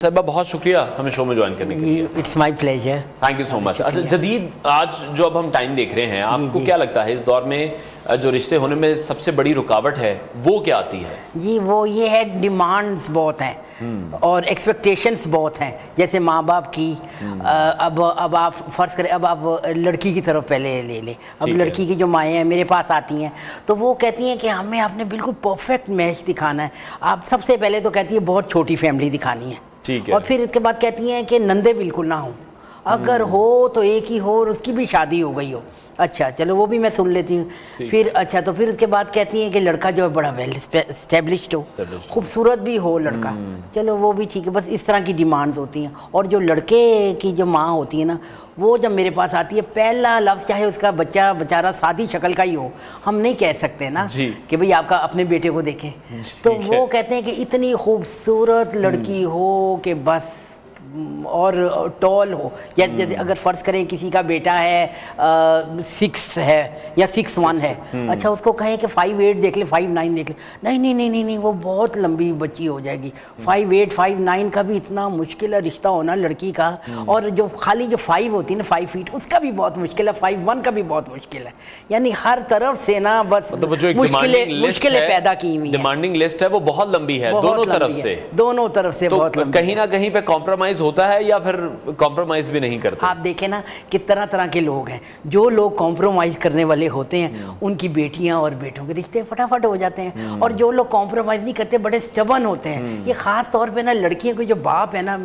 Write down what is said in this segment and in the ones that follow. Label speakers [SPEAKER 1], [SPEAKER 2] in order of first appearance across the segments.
[SPEAKER 1] صاحبہ بہت شکریہ ہمیں شو میں جوائن کرنے کے لیے.
[SPEAKER 2] It's my pleasure.
[SPEAKER 1] Thank you so much. اچھا جدید آج جو اب ہم ٹائم دیکھ رہے ہیں, آپ کو کیا لگتا ہے اس دور میں جو رشتے ہونے میں سب سے بڑی رکاوٹ ہے وہ کیا آتی ہے؟
[SPEAKER 2] جی وہ یہ ہے ڈیمانڈز بہت ہیں اور ایکسپیکٹیشنز بہت ہیں. جیسے ماں باپ کی اب آپ فرض کریں, اب آپ لڑکی کی طرف پہلے لے لیں. اب لڑکی کی جو مائیں ہیں میرے پاس آتی ہیں تو وہ کہتی ہیں کہ ہمیں آپ نے بالکل پرفیکٹ میچ دکھانا ہے. آپ سب سے پہلے تو کہتی ہے بہت چھوٹی فیملی دکھانی ہے, اور پھر اس کے بعد کہتی ہیں کہ نندے بالکل نہ ہوں, اگر ہو تو ایک ہی ہو اور اس کی بھی شادی ہو گئی ہو. اچھا چلو وہ بھی میں سن لیتی ہوں. پھر اچھا تو پھر اس کے بعد کہتی ہیں کہ لڑکا جو ہے بڑا ویل اسٹیبلشڈ ہو, خوبصورت بھی ہو لڑکا. چلو وہ بھی ٹھیک ہے, بس اس طرح کی ڈیمانڈز ہوتی ہیں. اور جو لڑکے کی جو ماں ہوتی ہے نا, وہ جب میرے پاس آتی ہے پہلا لفظ چاہے اس کا بچہ بیچارہ سادی شکل کا ہی ہو, ہم نہیں کہہ سکتے نا کہ بھئی آپ کا اپنے بیٹے کو دیکھیں, تو وہ کہتے ہیں کہ اتنی خوبصورت لڑکی ہو کہ بس, اور ٹال ہو. جیسے اگر فرض کریں کسی کا بیٹا ہے 6 ہے یا 6'1" ہے, اچھا اس کو کہیں کہ 5'8" دیکھ لیں, 5'9" دیکھ لیں, نہیں وہ بہت لمبی بچی ہو جائے گی. 5'8", 5'9" کا بھی اتنا مشکل ہے رشتہ ہونا لڑکی کا, اور جو خالی جو 5 ہوتی ہے نا 5 فیٹ, اس کا بھی بہت مشکل ہے, 5'1" کا بھی بہت مشکل ہے. یعنی ہر طرف سے نا بس مشکلیں پیدا کی ہوئی ہیں.
[SPEAKER 1] ڈیمانڈنگ لسٹ ہے وہ بہت لمبی ہے دونوں طرف سے بہت لمبی. کہیں نہ کہیں پہ کمپرومائز ہوتا ہے یا پھر کمپرومائز بھی نہیں کرتے.
[SPEAKER 2] آپ دیکھیں نا کہ طرح کے لوگ ہیں. جو لوگ کمپرومائز کرنے والے ہوتے ہیں ان کی بیٹیاں اور بیٹوں کے رشتے فٹافٹ ہو جاتے ہیں, اور جو لوگ کمپرومائز نہیں کرتے بڑے سٹبن ہوتے ہیں. یہ خاص طور پہ نا لڑکیوں کے جو باپ ہے نا,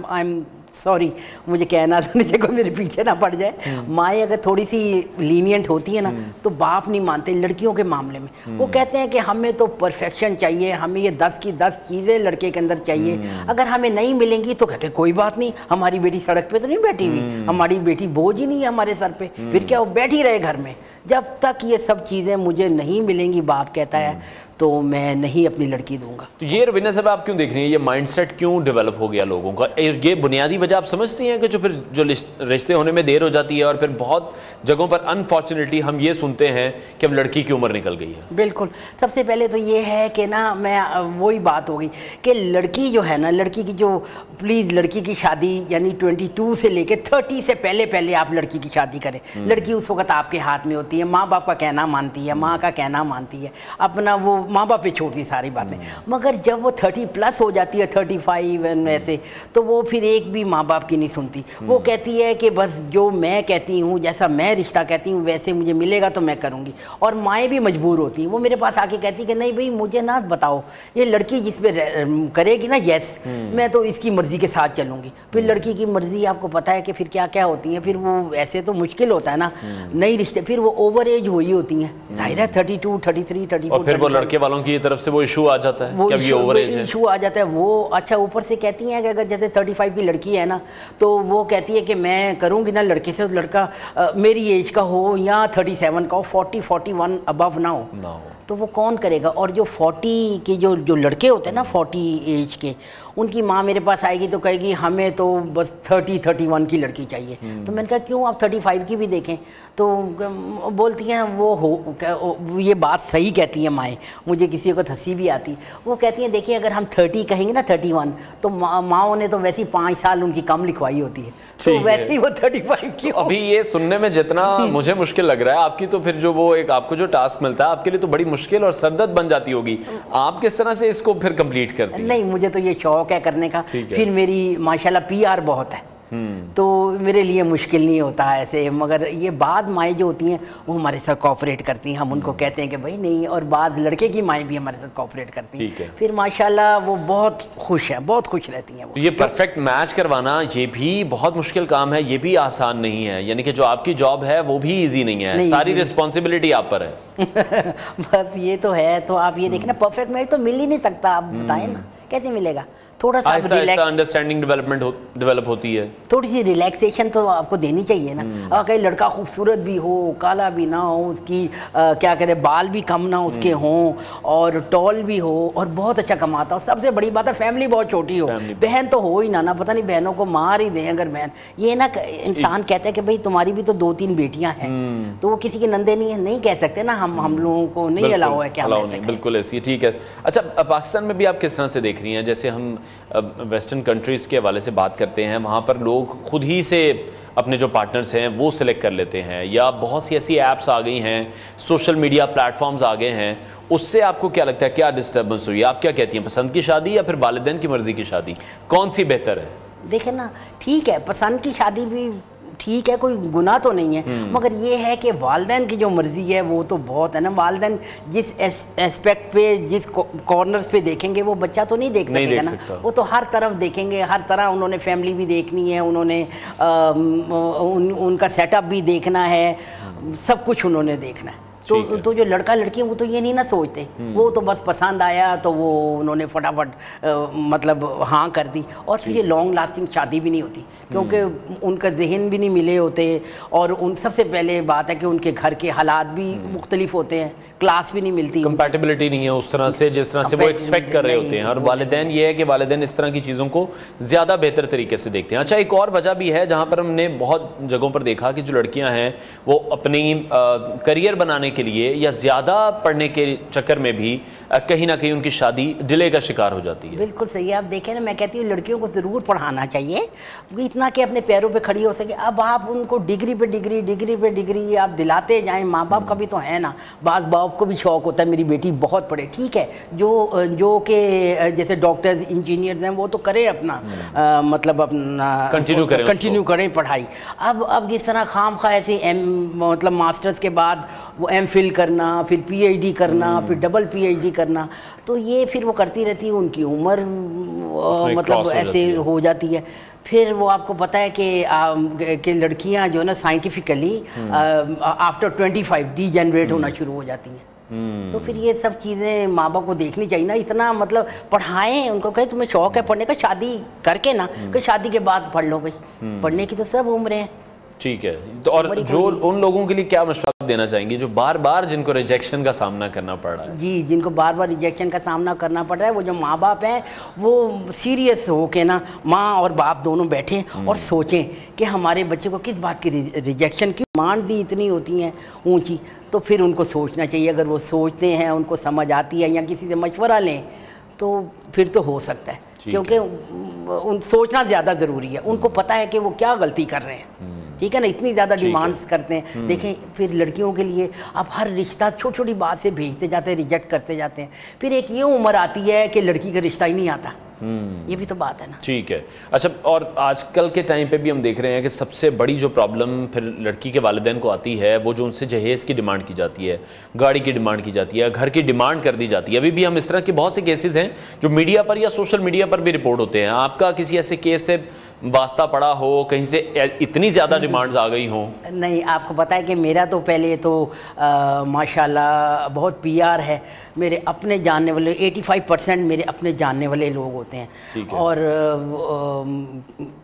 [SPEAKER 2] سوری مجھے کہنا تو نہیں چاہیے, میرے پیچھے نہ پڑ جائے, مائیں اگر تھوڑی سی لینینٹ ہوتی ہے نا تو باپ نہیں مانتے لڑکیوں کے معاملے میں. وہ کہتے ہیں کہ ہمیں تو پرفیکشن چاہیے, ہمیں یہ 10 کی 10 چیزیں لڑکے کے اندر چاہیے, اگر ہمیں نہیں ملیں گی تو کہتے ہیں کوئی بات نہیں, ہماری بیٹی سڑک پہ تو نہیں بیٹھی ہوئی, ہماری بیٹی بوجھ ہی نہیں ہے ہمارے سر پہ, پھر کیا وہ بیٹھی رہے گھر میں. جب تک یہ سب چیزیں مجھے نہیں ملیں گی, باپ کہتا ہے, تو میں نہیں اپنی لڑکی دوں گا.
[SPEAKER 1] تو یہ روینہ صاحب آپ کیوں دیکھ رہی ہیں, یہ مائنڈ سیٹ کیوں ڈیولپ ہو گیا لوگوں کا؟ یہ بنیادی وجہ آپ سمجھتی ہیں کہ جو رشتے ہونے میں دیر ہو جاتی ہے, اور پھر بہت جگہوں پر انفارچونیٹلی ہم یہ سنتے ہیں کہ اب لڑکی کی عمر نکل گئی ہے؟
[SPEAKER 2] بالکل. سب سے پہلے تو یہ ہے کہ نا میں وہی بات ہوگی کہ لڑکی جو ہے نا, لڑکی کی جو پلیز لڑکی کی شادی یعنی 22 سے لے کے 30 سے پہلے آپ لڑکی کی شادی کریں. لڑکی اس وقت آپ کے ہاتھ میں ہوتی ہے, ماں باپ کا کہنا مانتی ہے, ماں کا کہنا مانتی ہے, اپنا وہ ماں باپ پہ چھوڑتی ساری باتیں. مگر جب وہ 30+ ہو جاتی ہے, 35 ایسے, تو وہ پھر ایک بھی ماں باپ کی نہیں سنتی. وہ کہتی ہے کہ بس جو میں کہتی ہوں, جیسا میں رشتہ کہتی ہوں ویسے مجھے ملے گا تو میں کروں گی. اور مائیں بھی مجبور ہوتی ہیں. وہ میرے پاس آ کے کہتی کہ نہیں بھئی مجھے نہ بتاؤ, یہ لڑکی جس پہ کرے گی نا یس, میں تو اس کی مرضی کے ساتھ چلوں گی. پھر لڑکی کی مرضی آپ کو پتہ ہے کہ پھر کیا ہوتی ہیں, پھر وہ ایسے تو مشکل ہوتا ہے نا نئی رشتے, پھر وہ اوور ایج ہوئی ہوتی ہیں, ظاہر ہے 32, 33, 34.
[SPEAKER 1] اور پھر وہ لڑکے والوں کی طرف سے وہ ایشو آ جاتا ہے,
[SPEAKER 2] وہ ایشو آ جاتا ہے. وہ اچھا اوپر سے کہتی ہیں کہ اگر جیسے 35 کی لڑکی ہے نا, تو وہ کہتی ہے کہ میں کروں گی نا لڑکے سے, لڑکا میری ایج کا ہو یا 37 کا ہو, 40, 41 ابو نہ ہو, تو وہ کون کرے گا. اور جو 40 کے جو لڑکے ہوتے ہیں نا 40 ایج کے, ان کی ماں میرے پاس آئے گی تو کہے گی ہمیں تو بس 30, 31 کی لڑکی چاہیے. تو میں نے کہا کیوں, آپ 35 کی بھی دیکھیں. تو بولتی ہیں وہ یہ بات صحیح کہتی ہیں مائیں, مجھے کسی کو ہنسی بھی آتی. وہ کہتی ہیں دیکھیں اگر ہم 30 کہیں گے نا 31, تو ماؤں نے تو ویسے 5 سال ان کی کم لکھوائی ہوتی ہے, تو ویسے ہی وہ 35 کی.
[SPEAKER 1] ابھی یہ سننے میں جتنا مجھے مشکل لگ رہا ہے, آپ کی تو پھر جو وہ ایک آپ کو جو ٹاسک ملتا ہے آپ کے لیے تو بڑی مشکل اور سردرد بن جاتی ہوگی. آپ کس طرح سے اس کو پھر کمپلیٹ کرتی ہیں؟
[SPEAKER 2] نہیں مجھے تو یہ شوق ہے کرنے کا. پھر میری ماشاءاللہ PR بہت ہے, تو میرے لیے مشکل نہیں ہوتا ایسے. مگر یہ بعد مائیں جو ہوتی ہیں وہ ہمارے ساتھ کوآپریٹ کرتی ہیں, ہم ان کو کہتے ہیں کہ بھائی نہیں, اور بعد لڑکے کی مائیں بھی ہمارے ساتھ کوآپریٹ کرتی ہیں. پھر ماشاءاللہ وہ بہت خوش ہیں, بہت خوش رہتی ہیں.
[SPEAKER 1] یہ پرفیکٹ میچ کروانا یہ بھی بہت مشکل کام ہے, یہ بھی آسان نہیں ہے. یعنی کہ جو آپ کی جاب ہے وہ بھی ایزی نہیں ہے, ساری رسپانسبلٹی آپ پر ہے.
[SPEAKER 2] بس یہ تو ہے. تو آپ یہ دیکھیں نا پرفیکٹ میچ تو مل ہی نہیں سکتا, آپ بتائیں نا کیسے ملے گا. تھوڑا سا
[SPEAKER 1] انڈرسٹینڈنگ ڈیولپ ہوتی ہے,
[SPEAKER 2] تھوڑی سی ریلیکسیشن تو آپ کو دینی چاہیے نا. اگر لڑکا خوبصورت بھی ہو, کالا بھی نہ ہو, اس کی کیا کہتے ہیں بال بھی کم نہ اس کے ہوں, اور ٹال بھی ہو, اور بہت اچھا کماتا ہو. سب سے بڑی بات ہے فیملی بہت چھوٹی ہو, بہن تو ہو ہی نہ پتہ نہیں بہنوں کو مار ہی دیں اگر بہن. یہ نا انسان کہتا ہے کہ بھئی تمہاری بھی تو 2-3 بیٹیاں ہیں, تو وہ کسی کے نندے نہیں کہہ سکتے نا, ہم لوگوں کو نہیں الاؤ ہے کہ ہم ایسے کہیں.
[SPEAKER 1] بالکل ایسی. ٹھیک ہے. اچھا پاکستان میں بھی آپ کس طرح سے دیکھ رہی ہیں, جیسے ہم ویسٹرن کنٹریز کے حوالے سے بات کرتے ہیں وہاں پر لوگ خود ہی سے اپنے جو پارٹنرز ہیں وہ سلیکٹ کر لیتے ہیں, یا بہت سی ایسی ایپس آ گئی ہیں, سوشل میڈیا پلیٹ فارمز آ گئے ہیں, اس سے آپ کو کیا لگتا ہے, کیا ڈسٹربنس ہوئی, آپ کیا کہتی ہیں, پسند کی شادی یا پھر والدین کی مرضی کی شادی, کون سی بہتر ہے؟
[SPEAKER 2] دیکھیں نا, ٹھیک ہے پسند کی شادی بھی ٹھیک ہے, کوئی گناہ تو نہیں ہے, مگر یہ ہے کہ والدین کی جو مرضی ہے وہ تو بہت ہے نا. والدین جس اسپیکٹ پہ جس کارنرز پہ دیکھیں گے وہ بچہ تو نہیں دیکھ سکے گا نا, وہ تو ہر طرف دیکھیں گے, ہر طرح انہوں نے فیملی بھی دیکھنی ہے, انہوں نے ان کا سیٹ اپ بھی دیکھنا ہے, سب کچھ انہوں نے دیکھنا ہے. تو جو لڑکا لڑکی ہیں وہ تو یہ نہیں نہ سوچتے, وہ تو بس پسند آیا تو وہ انہوں نے فٹافٹ مطلب ہاں کر دی, اور پھر یہ لانگ لاسٹنگ شادی بھی نہیں ہوتی کیونکہ ان کا ذہن بھی نہیں ملے ہوتے, اور ان سب سے پہلے بات ہے کہ ان کے گھر کے حالات بھی مختلف ہوتے ہیں, کلاس بھی نہیں ملتی,
[SPEAKER 1] کمپیٹیبلٹی نہیں ہے اس طرح سے جس طرح سے وہ ایکسپیکٹ کر رہے ہوتے ہیں, اور والدین یہ ہے کہ والدین اس طرح کی چیزوں کو زیادہ بہتر طریقے سے دیکھتے ہیں. اچھا, ایک اور وجہ بھی ہے جہاں پر ہم نے بہت جگہوں پر دیکھا کہ جو لڑکیاں ہیں وہ اپنی کریئر بنانے کے لیے یا زیادہ پڑھنے کے چکر میں بھی کہیں نہ کہیں ان کی شادی ڈیلے کا شکار ہو جاتی ہے.
[SPEAKER 2] بالکل صحیح, آپ دیکھیں نا, میں کہتی ہوں لڑکیوں کو ضرور پڑھانا چاہیے اتنا کہ اپنے پیروں پہ کھڑی ہو سکے. اب آپ ان کو ڈگری پہ ڈگری ڈگری پہ ڈگری آپ دلاتے جائیں, ماں باپ کا بھی تو ہے نا, بعض باپ کو بھی شوق ہوتا ہے میری بیٹی بہت پڑھے, ٹھیک ہے, جو کہ جیسے ڈاکٹرز انجینئرز ہیں وہ تو کرے اپنا مطلب اپنا کنٹینیو کریں پڑھائی. اب جس طرح خام خواہ ایسے مطلب ماسٹرز کے بعد وہ ایم فل کرنا, پھر پی ایچ ڈی کرنا, پھر ڈبل پی ایچ ڈی کرنا, تو یہ پھر وہ کرتی رہتی ہے, ان کی عمر مطلب ایسے ہو جاتی ہے. پھر وہ آپ کو پتہ ہے کہ لڑکیاں جو ہے نا سائنٹیفکلی آفٹر 25 ڈی جنریٹ ہونا شروع ہو جاتی ہیں. تو پھر یہ سب چیزیں ماں باپ کو دیکھنی چاہیے نا, اتنا مطلب پڑھائیں ان کو, کہیں تمہیں شوق ہے پڑھنے کا, شادی کر کے نا, کہ شادی کے بعد پڑھ لو بھائی, پڑھنے کی تو سب عمریں ہیں.
[SPEAKER 1] ٹھیک ہے, تو اور جو ان لوگوں کے لیے کیا مشورہ دینا چاہیں گے جو بار بار جن کو ریجیکشن کا سامنا کرنا پڑ رہا ہے؟
[SPEAKER 2] جی, جن کو بار بار ریجیکشن کا سامنا کرنا پڑ رہا ہے, وہ جو ماں باپ ہیں وہ سیریس ہو کے نا, ماں اور باپ دونوں بیٹھیں اور سوچیں کہ ہمارے بچے کو کس بات کی ریجیکشن کی ڈیمانڈ بھی اتنی ہوتی ہیں اونچی, تو پھر ان کو سوچنا چاہیے. اگر وہ سوچتے ہیں, ان کو سمجھ آتی ہے, یا کسی سے مشورہ لیں, تو پھر تو ہو سکتا ہے, کیونکہ ان سوچنا زیادہ ضروری ہے. ان کو پتہ ہے کہ وہ کیا غلطی کر رہے ہیں, ٹھیک ہے نا, اتنی زیادہ ڈیمانڈز کرتے ہیں. دیکھیں پھر لڑکیوں کے لیے اب ہر رشتہ چھوٹی چھوٹی بات سے بھیجتے جاتے ہیں, ریجیکٹ کرتے جاتے ہیں. پھر ایک یہ عمر آتی ہے کہ لڑکی کا رشتہ ہی نہیں آتا, یہ بھی تو بات ہے نا.
[SPEAKER 1] ٹھیک ہے. اچھا, اور آج کل کے ٹائم پہ بھی ہم دیکھ رہے ہیں کہ سب سے بڑی جو پرابلم پھر لڑکی کے والدین کو آتی ہے وہ جو ان سے جہیز کی ڈیمانڈ کی جاتی ہے, گاڑی کی ڈیمانڈ کی جاتی ہے, گھر کی ڈیمانڈ کر دی جاتی ہے. ابھی بھی ہم اس طرح کے بہت سے کیسز ہیں جو میڈیا پر یا سوشل میڈیا پر بھی رپورٹ ہوتے ہیں. آپ کا کسی ایسے کیس سے واسطہ پڑا ہو, کہیں سے اتنی زیادہ ڈیمانڈز آ گئی ہوں؟
[SPEAKER 2] نہیں, آپ کو پتہ ہے کہ میرا تو پہلے تو ماشاءاللہ بہت پی آر ہے, میرے اپنے جاننے والے 85% میرے اپنے جاننے والے لوگ ہوتے ہیں. اور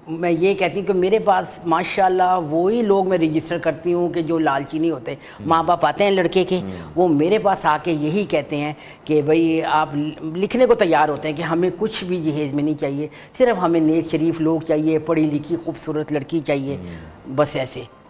[SPEAKER 2] میں یہ کہتی ہوں کہ میرے پاس ماشاءاللہ وہی لوگ میں رجسٹر کرتی ہوں کہ جو لالچی نہیں ہوتے. ماں باپ آتے ہیں لڑکے کے, وہ میرے پاس آ کے یہی کہتے ہیں کہ بھئی آپ لکھنے کو تیار ہوتے ہیں کہ ہمیں کچھ بھی جہیز میں نہیں چاہیے, صرف ہمیں نیک شریف لوگ چاہیے, پڑھی لکھی خوبصورت لڑکی چاہیے, بس ایسے.